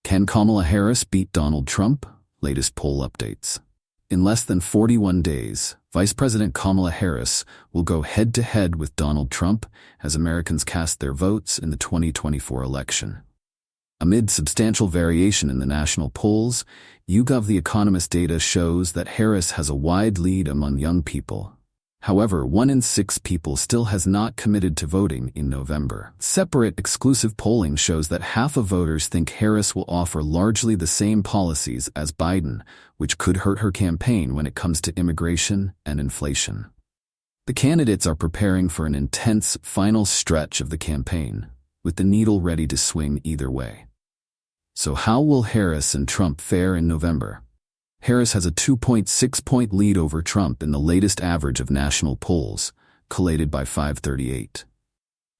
Can Kamala Harris beat Donald Trump? Latest poll updates. In less than 41 days, Vice President Kamala Harris will go head-to-head with Donald Trump as Americans cast their votes in the 2024 election. Amid substantial variation in the national polls, YouGov The Economist data shows that Harris has a wide lead among young people. However, 1 in 6 people still has not committed to voting in November. Separate exclusive polling shows that half of voters think Harris will offer largely the same policies as Biden, which could hurt her campaign when it comes to immigration and inflation. The candidates are preparing for an intense final stretch of the campaign, with the needle ready to swing either way. So how will Harris and Trump fare in November? Harris has a 2.6-point lead over Trump in the latest average of national polls, collated by 538.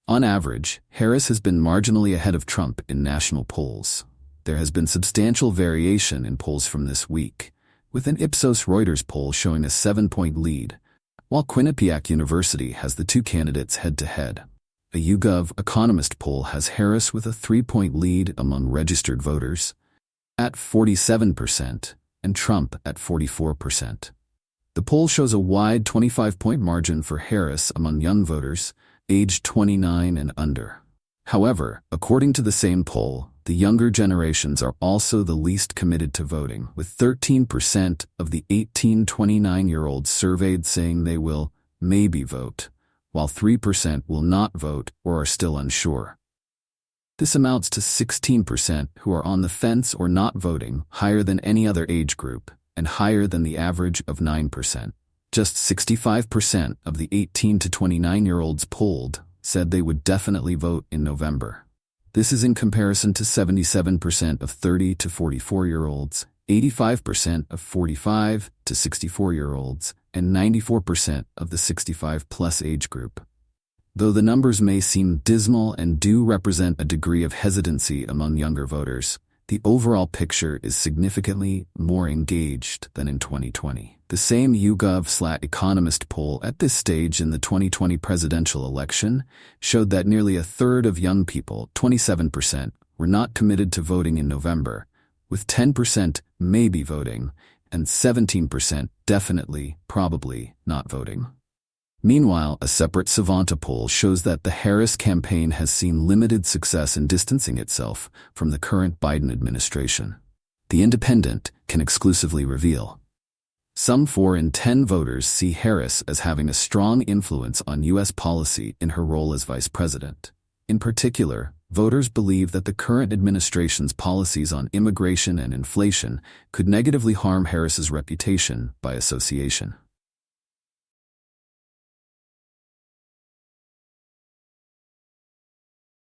On average, Harris has been marginally ahead of Trump in national polls. There has been substantial variation in polls from this week, with an Ipsos Reuters poll showing a 7-point lead, while Quinnipiac University has the two candidates head-to-head. A YouGov Economist poll has Harris with a 3-point lead among registered voters, at 47%, and Trump at 44%. The poll shows a wide 25-point margin for Harris among young voters, aged 29 and under. However, according to the same poll, the younger generations are also the least committed to voting, with 13% of the 18-29-year-olds surveyed saying they will maybe vote, while 3% will not vote or are still unsure. This amounts to 16% who are on the fence or not voting, higher than any other age group, and higher than the average of 9%. Just 65% of the 18 to 29-year-olds polled said they would definitely vote in November. This is in comparison to 77% of 30 to 44-year-olds, 85% of 45 to 64-year-olds, and 94% of the 65-plus age group. Though the numbers may seem dismal and do represent a degree of hesitancy among younger voters, the overall picture is significantly more engaged than in 2020. The same YouGov Economist poll at this stage in the 2020 presidential election showed that nearly a third of young people, 27%, were not committed to voting in November, with 10% maybe voting and 17% definitely, probably not voting. Meanwhile, a separate Savanta poll shows that the Harris campaign has seen limited success in distancing itself from the current Biden administration. The Independent can exclusively reveal. Some 4 in 10 voters see Harris as having a strong influence on U.S. policy in her role as vice president. In particular, voters believe that the current administration's policies on immigration and inflation could negatively harm Harris's reputation by association.